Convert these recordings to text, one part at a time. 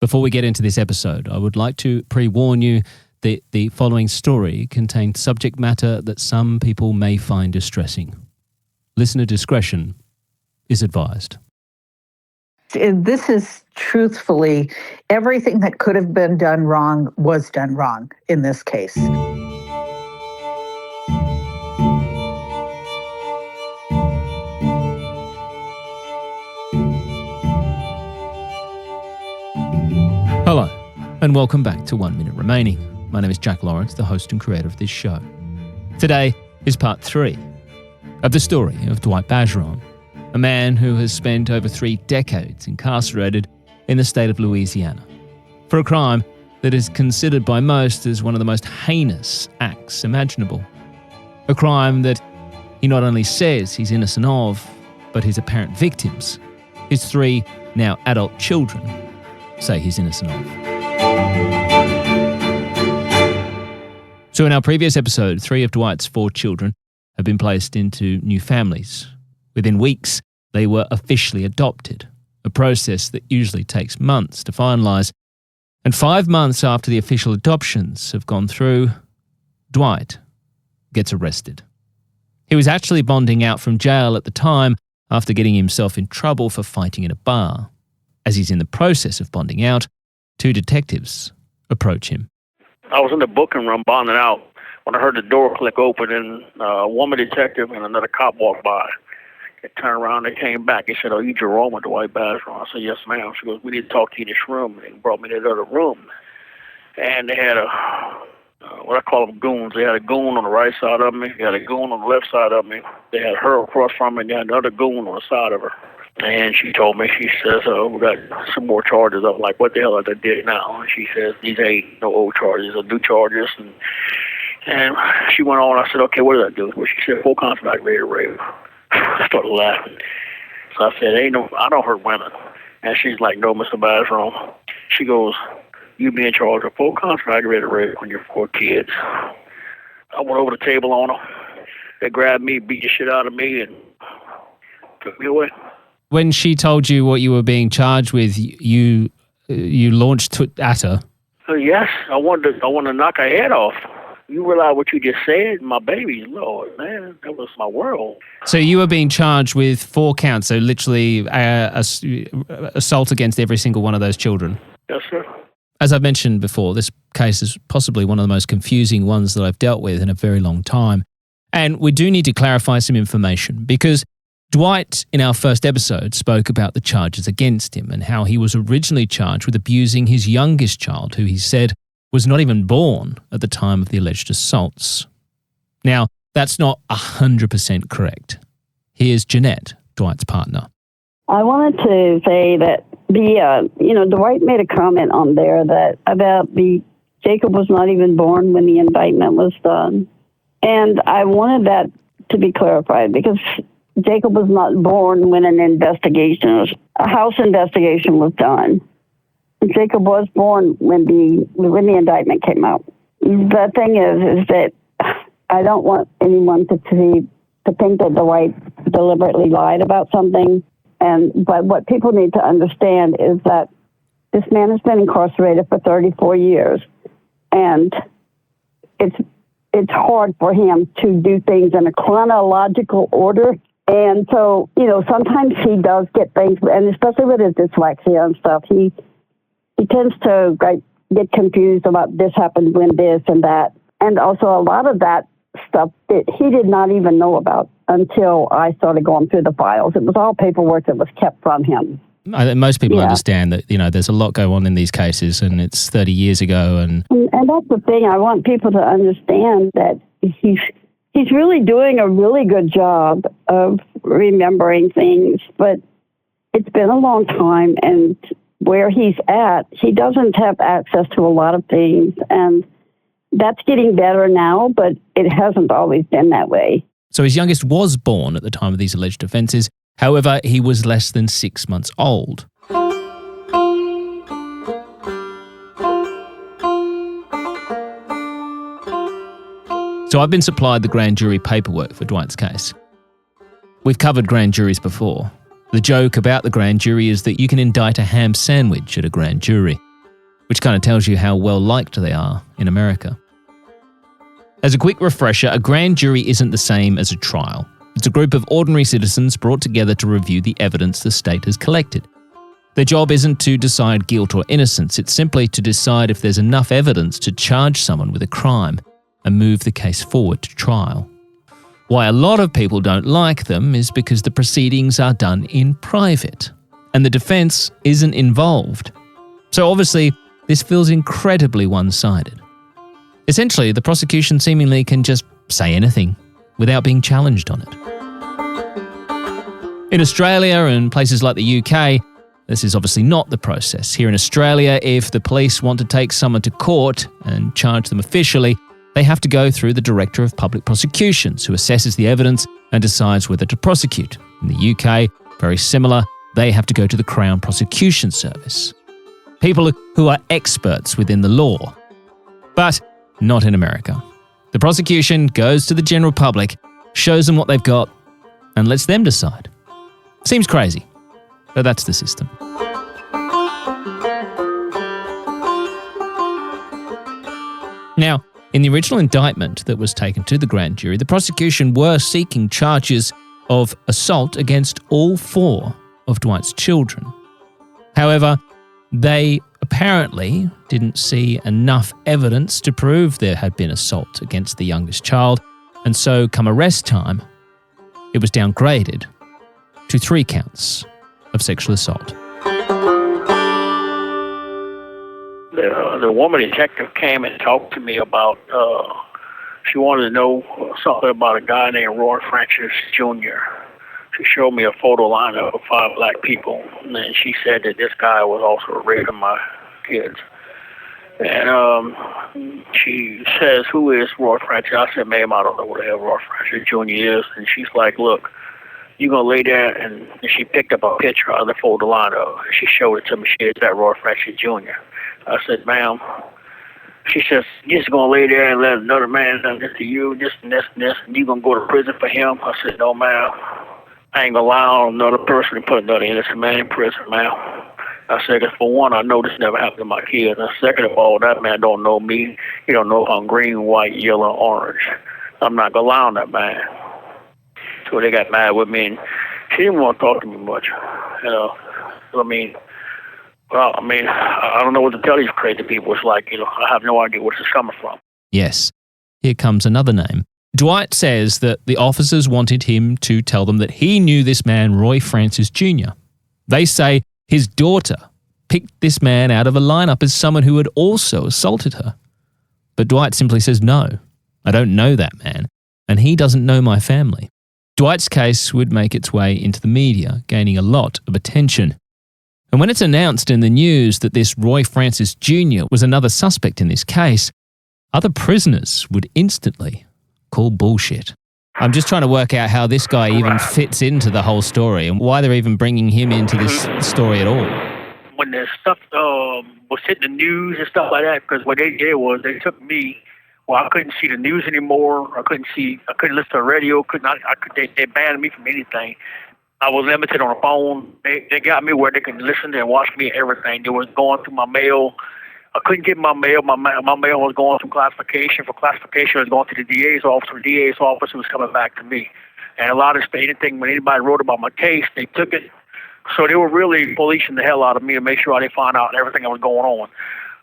Before we get into this episode, I would like to pre-warn you that the following story contains subject matter that some people may find distressing. Listener discretion is advised. This is truthfully everything that could have been done wrong was done wrong in this case. Hello, and welcome back to 1 Minute Remaining. My name is Jack Lawrence, the host and creator of this show. Today is part 3 of the story of Dwight Bergeron, a man who has spent over 3 decades incarcerated in the state of Louisiana for a crime that is considered by most as one of the most heinous acts imaginable. A crime that he not only says he's innocent of, but his apparent victims, his 3 now adult children, say he's innocent of. So in our previous episode, 3 of Dwight's 4 children have been placed into new families. Within weeks, they were officially adopted, a process that usually takes months to finalise. And 5 months after the official adoptions have gone through, Dwight gets arrested. He was actually bonding out from jail at the time after getting himself in trouble for fighting in a bar. As he's in the process of bonding out, 2 detectives approach him. I was in the booking room bonding out when I heard the door click open and a woman detective and another cop walked by. They turned around, they came back. They said, "Are you Jerome or Dwight Bergeron?" I said, "Yes, ma'am." She goes, "We need to talk to you in this room." And they brought me to the other room. And they had what I call them goons. They had a goon on the right side of me. They had a goon on the left side of me. They had her across from me, and they had another goon on the side of her. And she told me, she says, "We got some more charges." I'm like, "What the hell are they did now?" And she says, "These ain't no old charges, they're new charges." And she went on. I said, "Okay, what did I do?" Well, she said, "Full contract aggravated rape." I started laughing. So I said, I don't hurt women." And she's like, "No, Mr. Bergeron." She goes, "You be in charge of full contract aggravated rape on your 4 kids." I went over the table on them. They grabbed me, beat the shit out of me, and took me away. When she told you what you were being charged with, you launched at her. Yes, I wanted to knock her head off. You realize what you just said? My baby, Lord, man, that was my world. So you were being charged with 4 counts, so literally assault against every single one of those children. Yes, sir. As I've mentioned before, this case is possibly one of the most confusing ones that I've dealt with in a very long time. And we do need to clarify some information because Dwight, in our first episode, spoke about the charges against him and how he was originally charged with abusing his youngest child, who he said was not even born at the time of the alleged assaults. Now, that's not 100% correct. Here's Jeanette, Dwight's partner. I wanted to say that Dwight made a comment on there that about Jacob was not even born when the indictment was done. And I wanted that to be clarified because Jacob was not born when a house investigation was done. Jacob was born when the indictment came out. The thing is that I don't want anyone to think that Dwight deliberately lied about something. But what people need to understand is that this man has been incarcerated for 34 years, and it's hard for him to do things in a chronological order. And so, sometimes he does get things, and especially with his dyslexia and stuff, he tends to get confused about this happened when this and that. And also a lot of that stuff that he did not even know about until I started going through the files. It was all paperwork that was kept from him. Most people understand that, there's a lot going on in these cases and it's 30 years ago. And that's the thing. I want people to understand that he's really doing a really good job of remembering things, but it's been a long time, and where he's at, he doesn't have access to a lot of things, and that's getting better now, but it hasn't always been that way. So his youngest was born at the time of these alleged offences. However, he was less than 6 months old. So I've been supplied the grand jury paperwork for Dwight's case. We've covered grand juries before. The joke about the grand jury is that you can indict a ham sandwich at a grand jury. which kind of tells you how well liked they are in America. As a quick refresher, a grand jury isn't the same as a trial. It's a group of ordinary citizens brought together to review the evidence the state has collected. Their job isn't to decide guilt or innocence, it's simply to decide if there's enough evidence to charge someone with a crime and move the case forward to trial. Why a lot of people don't like them is because the proceedings are done in private, and the defense isn't involved. So obviously, this feels incredibly one-sided. Essentially, the prosecution seemingly can just say anything without being challenged on it. In Australia and places like the UK, this is obviously not the process. Here in Australia, if the police want to take someone to court and charge them officially, they have to go through the Director of Public Prosecutions, who assesses the evidence and decides whether to prosecute. In the UK, very similar, they have to go to the Crown Prosecution Service. People who are experts within the law. But not in America. The prosecution goes to the general public, shows them what they've got, and lets them decide. Seems crazy, but that's the system. Now, in the original indictment that was taken to the grand jury, the prosecution were seeking charges of assault against all 4 of Dwight's children. However, they apparently didn't see enough evidence to prove there had been assault against the youngest child, and so come arrest time, it was downgraded to 3 counts of sexual assault. The woman detective came and talked to me about, she wanted to know something about a guy named Roy Francis Jr. She showed me a photo lineup of 5 black people, and then she said that this guy was also raping my kids. And she says, "Who is Roy Francis?" I said, "Ma'am, I don't know what the hell Roy Francis Jr. is." And she's like, "Look, you're going to lay there," and she picked up a picture of the photo lineup, and she showed it to me. She said, "Is that Roy Francis Jr.?" I said, "Ma'am," she says, "You're just going to lay there and let another man done this to you, this and this and this, and you're going to go to prison for him?" I said, "No, ma'am. I ain't going to allow another person to put another innocent man in prison, ma'am." I said, "'Cause for one, I know this never happened to my kids. And second of all, that man don't know me. He don't know if I'm green, white, yellow, orange. I'm not going to allow that man." So they got mad with me, and she didn't want to talk to me much. I don't know what to tell these crazy people. It's like, I have no idea where this is coming from. Yes, here comes another name. Dwight says that the officers wanted him to tell them that he knew this man, Roy Francis Jr. They say his daughter picked this man out of a lineup as someone who had also assaulted her. But Dwight simply says, "No, I don't know that man, and he doesn't know my family." Dwight's case would make its way into the media, gaining a lot of attention. And when it's announced in the news that this Roy Francis Jr. was another suspect in this case, other prisoners would instantly call bullshit. I'm just trying to work out how this guy even fits into the whole story and why they're even bringing him into this story at all. When the stuff was hitting the news and stuff like that, because what they did was they took me. Well, I couldn't see the news anymore. I couldn't listen to the radio. They banned me from anything. I was limited on the phone. They got me where they could listen and watch me and everything. They was going through my mail. I couldn't get my mail. My mail was going through classification. For classification, it was going to the DA's office. From the DA's office, it was coming back to me. And a lot of anything, when anybody wrote about my case, they took it. So they were really policing the hell out of me to make sure I didn't find out everything that was going on.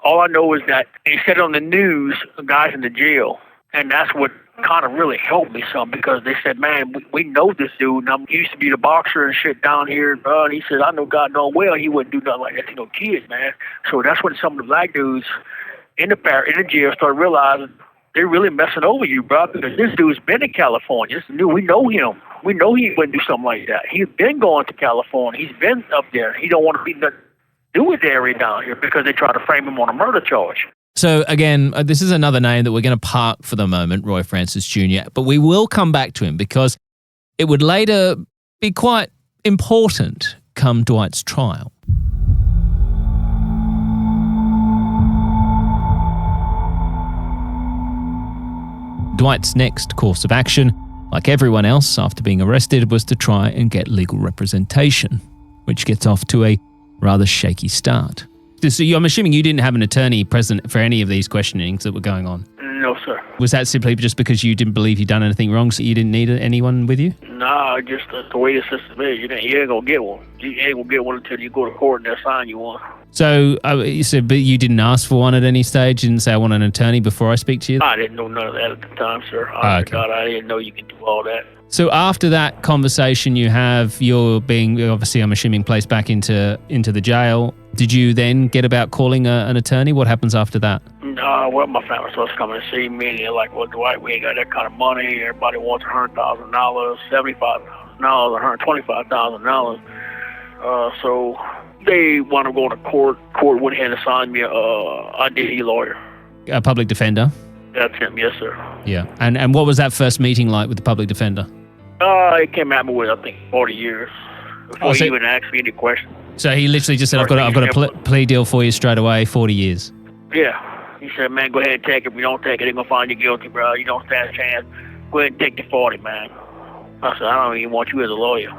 All I know is that they said on the news, the guy's in the jail. And that's what kind of really helped me some, because they said, "Man, we know this dude. Now, he used to be the boxer and shit down here. And he said, I know God known well he wouldn't do nothing like that to no kids, man." So that's when some of the black dudes in the jail started realizing they're really messing over you, bro, because this dude's been in California. We know him. We know he wouldn't do something like that. He's been going to California. He's been up there. He don't want to be nothing to do with the area down here because they try to frame him on a murder charge. So again, this is another name that we're going to park for the moment, Roy Francis Jr., but we will come back to him because it would later be quite important come Dwight's trial. Dwight's next course of action, like everyone else after being arrested, was to try and get legal representation, which gets off to a rather shaky start. So I'm assuming you didn't have an attorney present for any of these questionings that were going on. No, sir. Was that simply just because you didn't believe you'd done anything wrong, so you didn't need anyone with you? Nah, just the way the system is. You ain't gonna get one. You ain't gonna get one until you go to court and they assign you one. So, but you didn't ask for one at any stage? You didn't say, I want an attorney before I speak to you? I didn't know none of that at the time, sir. Honest to God, I didn't know you could do all that. So after that conversation you have, you're being, obviously, I'm assuming, placed back into the jail. Did you then get about calling an attorney? What happens after that? Well, my family starts coming to see me, and they're like, well, Dwight, we ain't got that kind of money. Everybody wants $100,000, $75,000, $125,000. So they want to go to court. Court went ahead and assigned me a ID lawyer. A public defender? That's him, yes, sir. Yeah. And what was that first meeting like with the public defender? He came at me with, I think, 40 years before he even asked me any questions. So he literally just said, I've got a plea deal for you straight away, 40 years. Yeah. He said, man, go ahead and take it. If you don't take it, they're going to find you guilty, bro. You don't stand a chance. Go ahead and take the 40, man. I said, I don't even want you as a lawyer.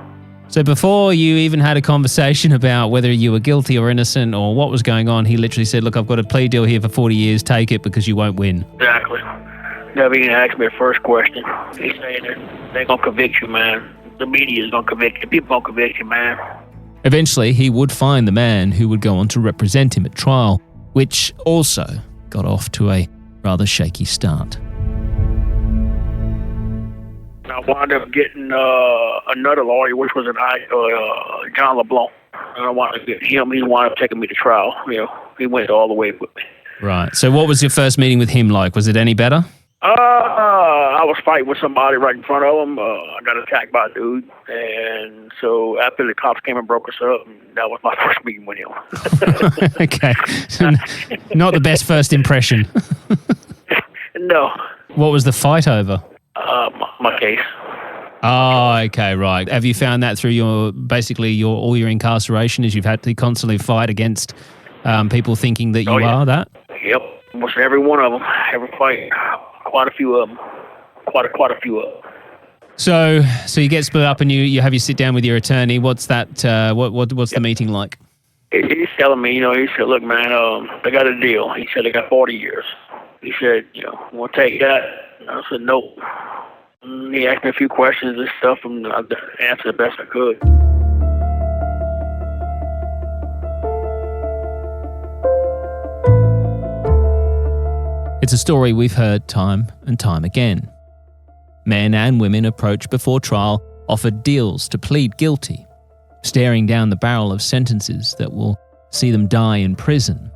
So before you even had a conversation about whether you were guilty or innocent or what was going on, he literally said, look, I've got a plea deal here for 40 years. Take it because you won't win. Exactly. Never even asked me the first question. He said they're going to convict you, man. The media is going to convict you. People going to convict you, man. Eventually, he would find the man who would go on to represent him at trial, which also got off to a rather shaky start. I wound up getting another lawyer, which was John LeBlanc. And I wanted to get him. He wound up taking me to trial. He went all the way with me. Right. So what was your first meeting with him like? Was it any better? I was fighting with somebody right in front of him. I got attacked by a dude. And so after the cops came and broke us up, that was my first meeting with him. Okay. Not the best first impression. No. What was the fight over? My case. Oh, okay, right. Have you found that through all your incarceration, is you've had to constantly fight against people thinking that you are that? Yep. Almost every one of them. Every fight. Quite a few of them. Quite a few of them. So you get split up and you have you sit down with your attorney. What's that? What's the meeting like? He's telling me, he said, look, man, they got a deal. He said they got 40 years. He said, we'll take that. And I said, no. And he asked me a few questions and stuff, and I answered the best I could. It's a story we've heard time and time again. Men and women approach before trial, offered deals to plead guilty, staring down the barrel of sentences that will see them die in prison.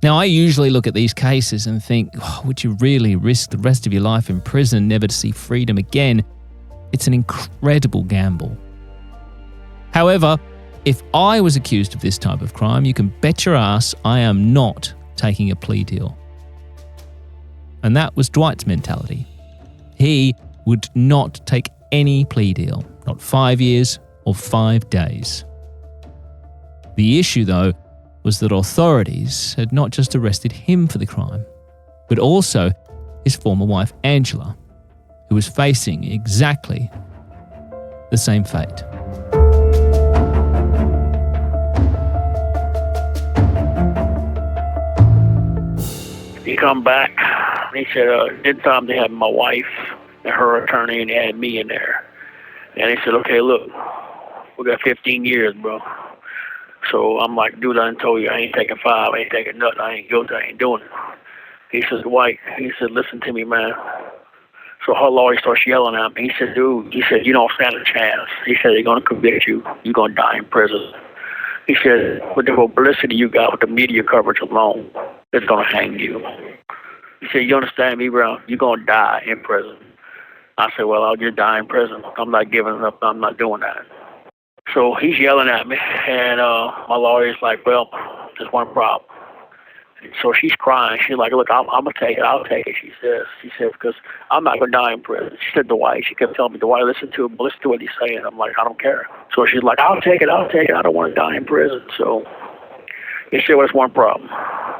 Now, I usually look at these cases and think, would you really risk the rest of your life in prison, never to see freedom again? It's an incredible gamble. However, if I was accused of this type of crime, you can bet your ass I am not taking a plea deal. And that was Dwight's mentality. He would not take any plea deal, not 5 years or 5 days. The issue, though, was that authorities had not just arrested him for the crime, but also his former wife, Angela, who was facing exactly the same fate. He come back, and he said, it's time to have my wife and her attorney, and they had me in there. And he said, okay, look, we got 15 years, bro. So I'm like, dude, I done told you I ain't taking 5, I ain't taking nothing, I ain't guilty, I ain't doing it. He said, Dwight, he said, listen to me, man. So her lawyer starts yelling at me. He said, dude, you don't stand a chance. He said, they're going to convict you. You're going to die in prison. He said, with the publicity you got with the media coverage alone, it's going to hang you. He said, you understand me, bro? You're going to die in prison. I said, well, I'll just die in prison. I'm not giving up. I'm not doing that. So he's yelling at me, and my lawyer's like, well, there's one problem. So she's crying. She's like, look, I'm going to take it. I'll take it, she says, because I'm not going to die in prison. She said, Dwight, she kept telling me, Dwight, listen to what he's saying. I'm like, I don't care. So she's like, I'll take it. I don't want to die in prison. So he said, well, there's one problem.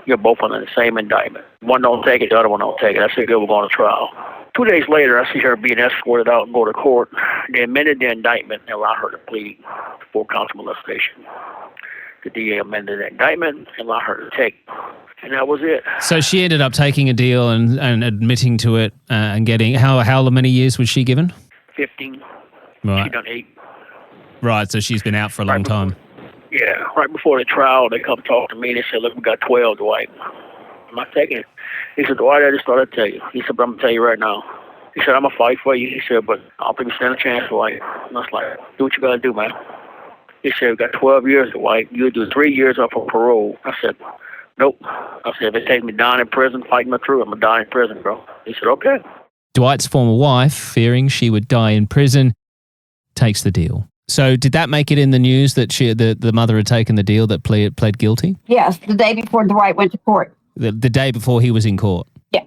You're both under the same indictment. One don't take it, the other one don't take it. I said, good, we're going to trial. 2 days later, I see her being escorted out and go to court. They amended the indictment and allowed her to plead 4 counts of molestation. The DA amended the indictment and allowed her to take. And that was it. So she ended up taking a deal and admitting to it and getting, how many years was she given? 15. Right. She done 8. Right, so she's been out for a long time. Yeah, right before the trial, they come talk to me. They said, look, we got 12, Dwight. I'm not taking it. He said, Dwight, I just thought I'd tell you. He said, but I'm going to tell you right now. He said, I'm going to fight for you. He said, but I don't think you stand a chance, Dwight. And I was like, do what you got to do, man. He said, we got 12 years, Dwight. You'll do 3 years off of parole. I said, nope. I said, if it takes me down in prison, fighting my truth, I'm going to die in prison, bro. He said, okay. Dwight's former wife, fearing she would die in prison, takes the deal. So did that make it in the news that the mother had taken the deal, that pled guilty? Yes, the day before Dwight went to court. The day before he was in court? Yeah,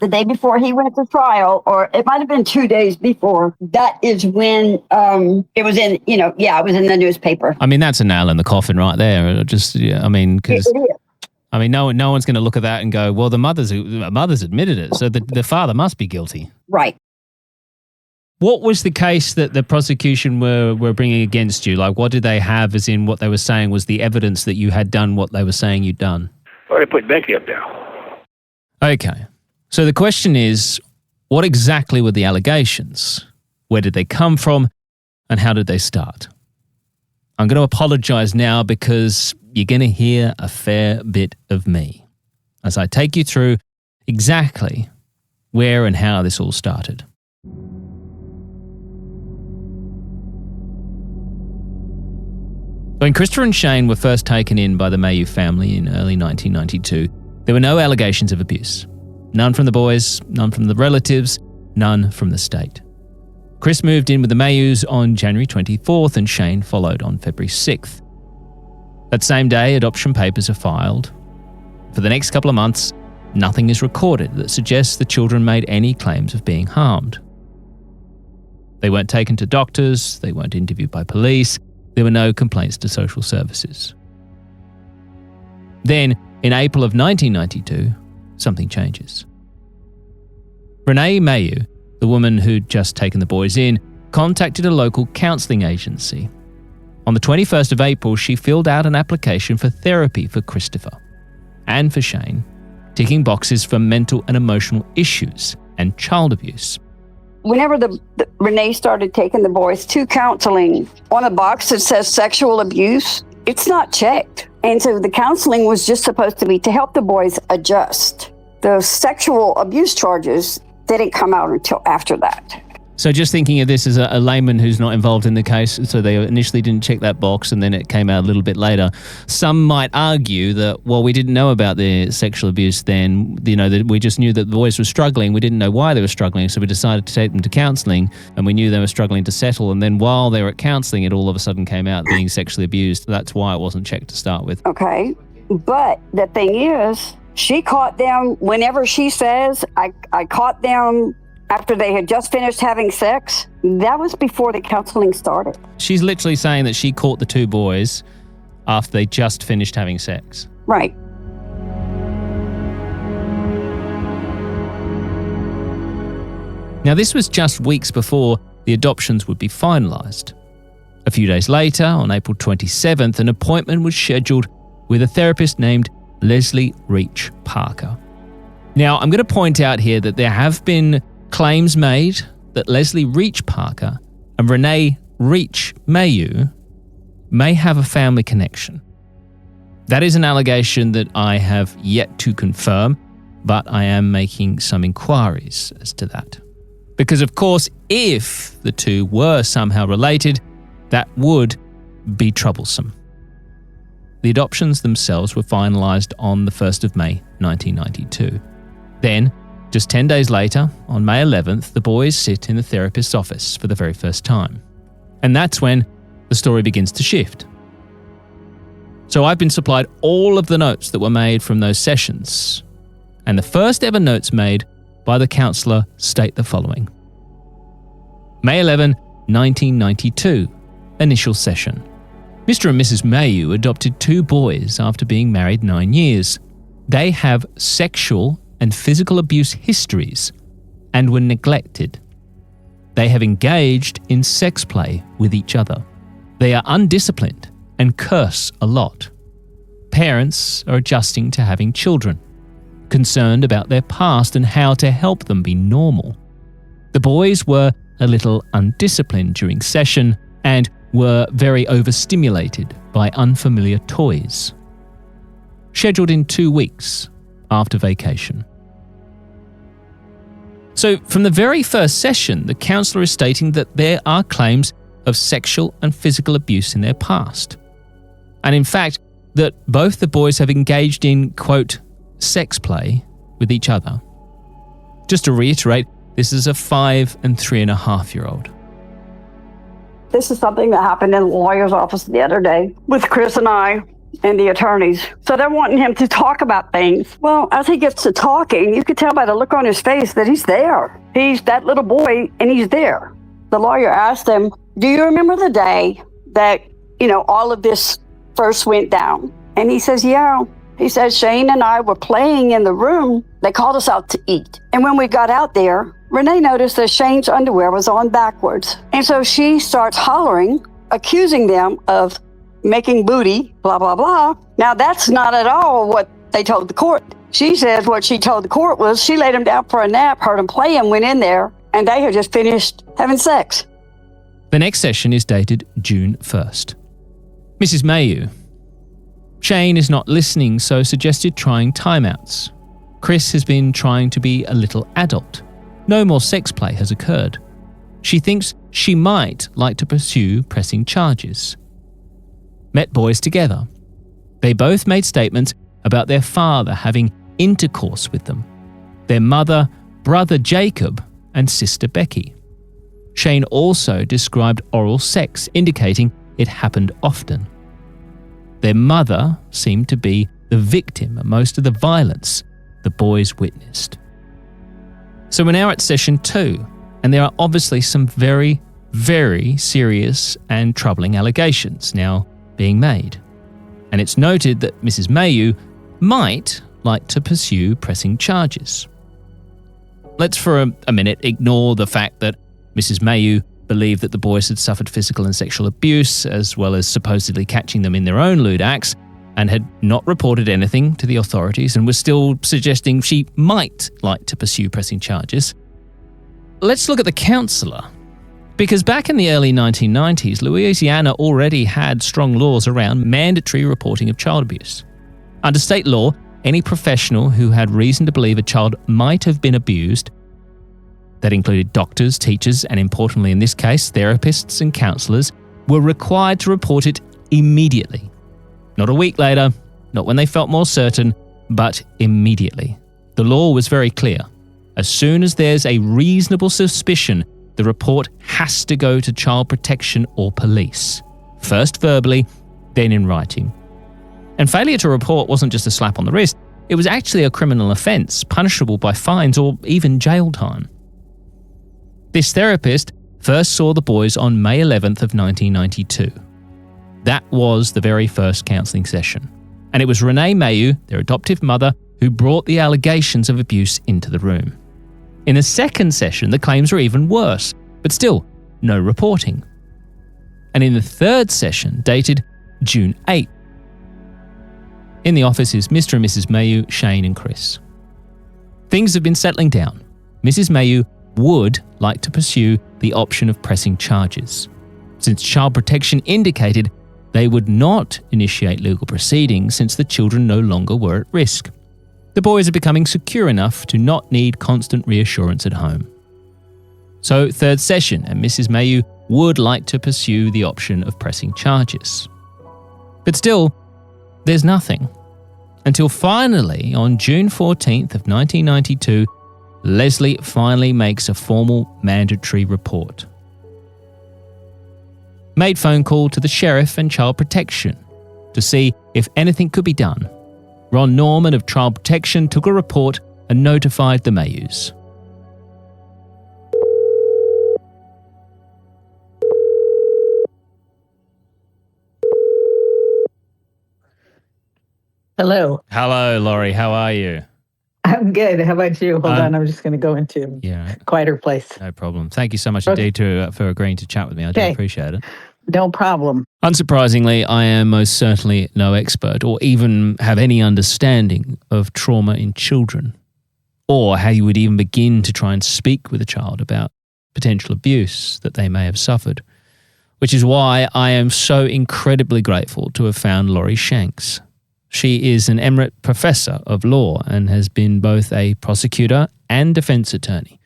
the day before he went to trial, or it might have been 2 days before. That is when it was in, it was in the newspaper. I mean, that's a nail in the coffin right there. Just, I mean, because... It is. I mean, no one's going to look at that and go, well, the mother's admitted it, so the father must be guilty. Right. What was the case that the prosecution were bringing against you? Like, what did they have, as in what they were saying was the evidence that you had done what they were saying you'd done? Well, they put Becky up there. Okay. So the question is, what exactly were the allegations? Where did they come from? And how did they start? I'm going to apologize now because you're going to hear a fair bit of me as I take you through exactly where and how this all started. When Christopher and Shane were first taken in by the Bayou family in early 1992, there were no allegations of abuse. None from the boys, none from the relatives, none from the state. Chris moved in with the Bayous on January 24th and Shane followed on February 6th. That same day, adoption papers are filed. For the next couple of months, nothing is recorded that suggests the children made any claims of being harmed. They weren't taken to doctors, they weren't interviewed by police, there were no complaints to social services. Then, in April of 1992, something changes. Renee Mayu, the woman who'd just taken the boys in, contacted a local counselling agency. On the 21st of April, she filled out an application for therapy for Christopher and for Shane, ticking boxes for mental and emotional issues and child abuse. Whenever Renee started taking the boys to counseling, on a box that says sexual abuse, it's not checked. And so the counseling was just supposed to be to help the boys adjust. The sexual abuse charges didn't come out until after that. So just thinking of this as a layman who's not involved in the case, so they initially didn't check that box and then it came out a little bit later. Some might argue that, well, we didn't know about the sexual abuse then, that we just knew that the boys were struggling. We didn't know why they were struggling, so we decided to take them to counselling and we knew they were struggling to settle. And then while they were at counselling, it all of a sudden came out being sexually abused. That's why it wasn't checked to start with. Okay, but the thing is, she caught them whenever she says, I caught them after they had just finished having sex. That was before the counseling started. She's literally saying that she caught the two boys after they just finished having sex. Right. Now, this was just weeks before the adoptions would be finalised. A few days later, on April 27th, an appointment was scheduled with a therapist named Leslie Reach Parker. Now, I'm going to point out here that there have been claims made that Leslie Reach Parker and Renee Reach Mayu may have a family connection. That is an allegation that I have yet to confirm, but I am making some inquiries as to that. Because, of course, if the two were somehow related, that would be troublesome. The adoptions themselves were finalised on the 1st of May 1992. Then, just 10 days later, on May 11th, the boys sit in the therapist's office for the very first time. And that's when the story begins to shift. So I've been supplied all of the notes that were made from those sessions. And the first ever notes made by the counsellor state the following. May 11, 1992, initial session. Mr. and Mrs. Mayu adopted two boys after being married 9 years. They have sexual and physical abuse histories and were neglected. They have engaged in sex play with each other. They are undisciplined and curse a lot. parents are adjusting to having children, concerned about their past and how to help them be normal. The boys were a little undisciplined during session and were very overstimulated by unfamiliar toys. Scheduled in 2 weeks after vacation. So from the very first session, the counsellor is stating that there are claims of sexual and physical abuse in their past. And in fact, that both the boys have engaged in, quote, sex play with each other. Just to reiterate, this is a 5 and 3.5-year-old. This is something that happened in the lawyer's office the other day with Chris and I and the attorneys. So they're wanting him to talk about things. Well, as he gets to talking, you could tell by the look on his face that he's there. He's that little boy and he's there. The lawyer asked him, do you remember the day that, all of this first went down? And he says, yeah. He says, Shane and I were playing in the room. They called us out to eat. And when we got out there, Renee noticed that Shane's underwear was on backwards. And so she starts hollering, accusing them of making booty, blah, blah, blah. Now, that's not at all what they told the court. She says what she told the court was she laid him down for a nap, heard him playing, went in there, and they had just finished having sex. The next session is dated June 1st. Mrs. Mayhew. Shane is not listening, so suggested trying timeouts. Chris has been trying to be a little adult. No more sex play has occurred. She thinks she might like to pursue pressing charges. Met boys together. They both made statements about their father having intercourse with them, their mother, brother Jacob, and sister Becky. Shane also described oral sex, indicating it happened often. Their mother seemed to be the victim of most of the violence the boys witnessed. So we're now at session 2, and there are obviously some very, very serious and troubling allegations now being made. And it's noted that Mrs. Mayhew might like to pursue pressing charges. Let's for a minute ignore the fact that Mrs. Mayhew believed that the boys had suffered physical and sexual abuse, as well as supposedly catching them in their own lewd acts, and had not reported anything to the authorities and was still suggesting she might like to pursue pressing charges. Let's look at the counsellor. Because back in the early 1990s, Louisiana already had strong laws around mandatory reporting of child abuse. Under state law, any professional who had reason to believe a child might have been abused, that included doctors, teachers, and importantly in this case, therapists and counsellors, were required to report it immediately. Not a week later, not when they felt more certain, but immediately. The law was very clear. As soon as there's a reasonable suspicion, the report has to go to child protection or police. First verbally, then in writing. And failure to report wasn't just a slap on the wrist, it was actually a criminal offence, punishable by fines or even jail time. This therapist first saw the boys on May 11th of 1992. That was the very first counselling session. And it was Renee Mayhew, their adoptive mother, who brought the allegations of abuse into the room. In the second session, the claims were even worse, but still, no reporting. And in the third session, dated June 8th, in the office is Mr. and Mrs. Mayhew, Shane and Chris. Things have been settling down. Mrs. Mayhew would like to pursue the option of pressing charges, since child protection indicated they would not initiate legal proceedings since the children no longer were at risk. The boys are becoming secure enough to not need constant reassurance at home. So, third session, and Mrs. Mayhew would like to pursue the option of pressing charges. But still, there's nothing. Until finally, on June 14th of 1992, Leslie finally makes a formal mandatory report. Made phone call to the sheriff and child protection to see if anything could be done. Ron Norman of Child Protection took a report and notified the Mayhews. Hello. Hello, Laurie. How are you? I'm good. How about you? Hold on. I'm just going to go into a quieter place. No problem. Thank you so much indeed for agreeing to chat with me. I do appreciate it. No problem. Unsurprisingly, I am most certainly no expert or even have any understanding of trauma in children, or how you would even begin to try and speak with a child about potential abuse that they may have suffered, which is why I am so incredibly grateful to have found Laurie Shanks. She is an emerite professor of law and has been both a prosecutor and defense attorney.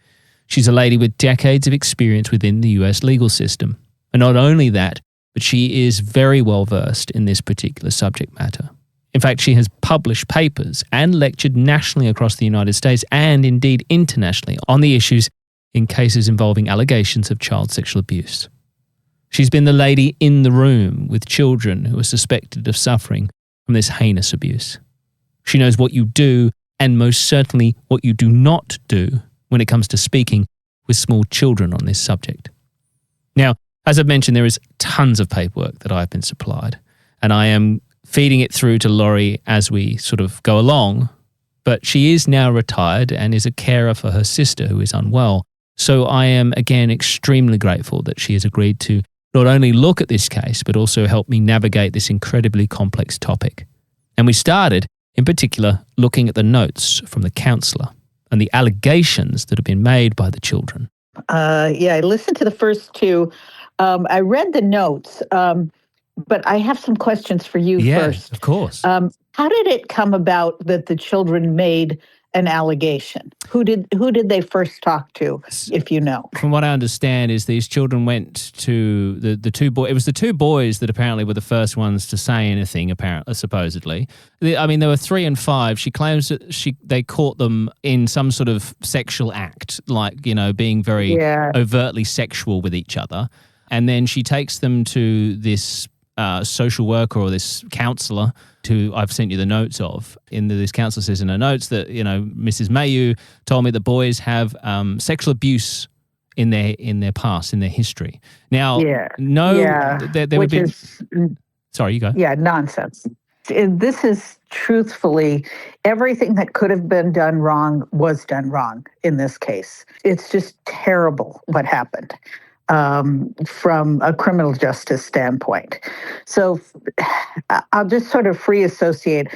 She's a lady with decades of experience within the US legal system. And not only that, but she is very well versed in this particular subject matter. In fact, she has published papers and lectured nationally across the United States and indeed internationally on the issues in cases involving allegations of child sexual abuse. She's been the lady in the room with children who are suspected of suffering from this heinous abuse. She knows what you do and most certainly what you do not do when it comes to speaking with small children on this subject. Now, as I've mentioned, there is tons of paperwork that I've been supplied, and I am feeding it through to Laurie as we sort of go along, but she is now retired and is a carer for her sister who is unwell. So I am, again, extremely grateful that she has agreed to not only look at this case, but also help me navigate this incredibly complex topic. And we started, in particular, looking at the notes from the counsellor and the allegations that have been made by the children. I listened to the first two. I read the notes, but I have some questions for you first. Yeah, of course. How did it come about that the children made an allegation? Who did they first talk to, if you know? From what I understand is these children went to the two boys. It was the two boys that apparently were the first ones to say anything, supposedly. I mean, they were 3 and 5. She claims that they caught them in some sort of sexual act, like, being very overtly sexual with each other. And then she takes them to this social worker or this counsellor who I've sent you the notes of. This counsellor says in her notes that, Mrs. Bayou told me the boys have sexual abuse in their past, in their history. Now, there would be... Sorry, you go. Yeah, nonsense. This is truthfully, everything that could have been done wrong was done wrong in this case. It's just terrible what happened. From a criminal justice standpoint. So I'll just sort of free associate.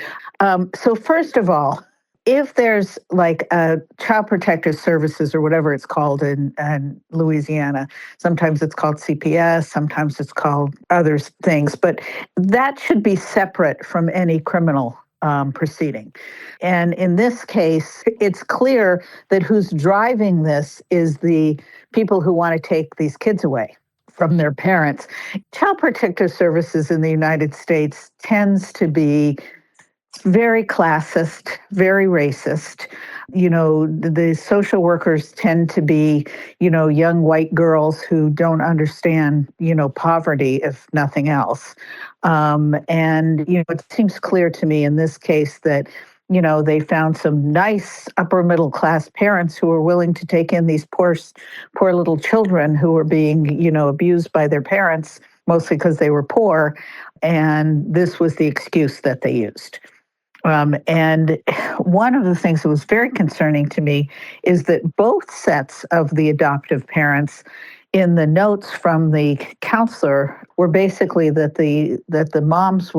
So first of all, if there's like a child protective services or whatever it's called in Louisiana, sometimes it's called CPS, sometimes it's called other things, but that should be separate from any criminal proceeding. And in this case, it's clear that who's driving this is the people who want to take these kids away from their parents. Child Protective Services in the United States tends to be very classist, very racist. The social workers tend to be, young white girls who don't understand, poverty, if nothing else. It seems clear to me in this case that, they found some nice upper middle class parents who were willing to take in these poor little children who were being, abused by their parents, mostly because they were poor. And this was the excuse that they used. And one of the things that was very concerning to me is that both sets of the adoptive parents in the notes from the counselor were basically that the moms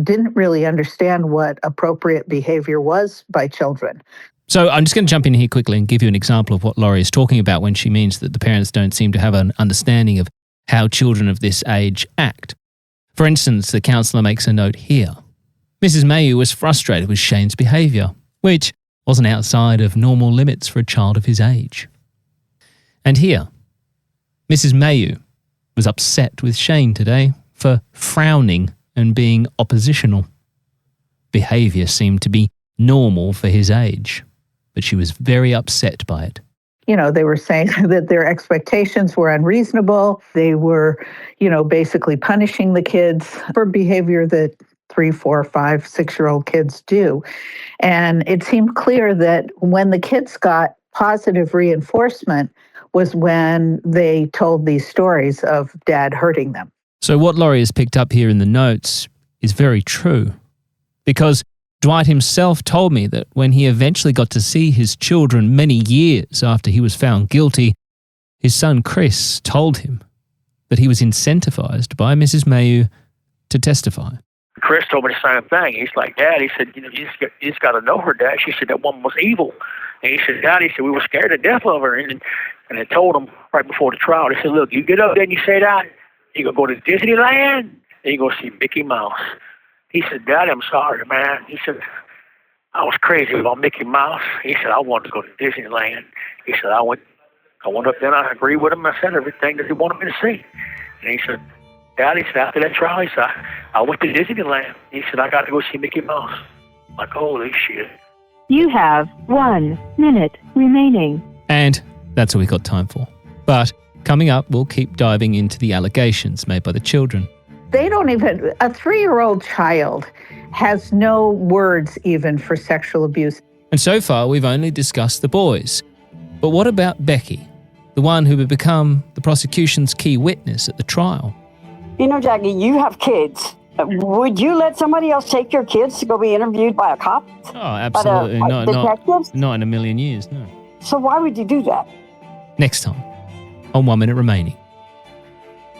didn't really understand what appropriate behavior was by children. So I'm just going to jump in here quickly and give you an example of what Laurie is talking about when she means that the parents don't seem to have an understanding of how children of this age act. For instance, the counsellor makes a note here. Mrs. Bayou was frustrated with Shane's behaviour, which wasn't outside of normal limits for a child of his age. And here, Mrs. Bayou was upset with Shane today for frowning and being oppositional. Behaviour seemed to be normal for his age, but she was very upset by it. They were saying that their expectations were unreasonable. They were, basically punishing the kids for behavior that 3, 4, 5, 6-year-old kids do. And it seemed clear that when the kids got positive reinforcement was when they told these stories of dad hurting them. So what Laurie has picked up here in the notes is very true, because Dwight himself told me that when he eventually got to see his children many years after he was found guilty, his son Chris told him but he was incentivized by Mrs. Bayou to testify. Chris told me the same thing. He's like, Dad, he said, you just got to know her, Dad. She said that woman was evil. And he said, Dad, he said, we were scared to death of her. And I told him right before the trial, they said, look, you get up there and you say that, you going to go to Disneyland, and you go see Mickey Mouse. He said, Dad, I'm sorry, man. He said, I was crazy about Mickey Mouse. He said, I wanted to go to Disneyland. He said, I went up there and I agreed with him. I said everything that he wanted me to see. And he said, Dad, he said, after that trial, he said, I went to Disneyland. He said, I got to go see Mickey Mouse. I'm like, holy shit. You have 1 minute remaining. And that's all we got time for. But coming up, we'll keep diving into the allegations made by the children. They don't even, a 3-year-old child has no words even for sexual abuse. And so far, we've only discussed the boys. But what about Becky, the one who would become the prosecution's key witness at the trial? You know, Jackie, you have kids. Would you let somebody else take your kids to go be interviewed by a cop? Oh, absolutely not. Not in a million years, no. So why would you do that? Next time on 1 Minute Remaining.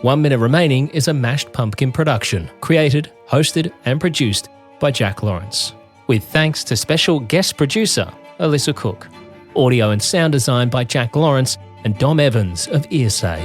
1 Minute Remaining is a Mashed Pumpkin production, created, hosted and produced by Jack Lawrence, with thanks to special guest producer Alyssa Cook. Audio and sound design by Jack Lawrence and Dom Evans of Earsay.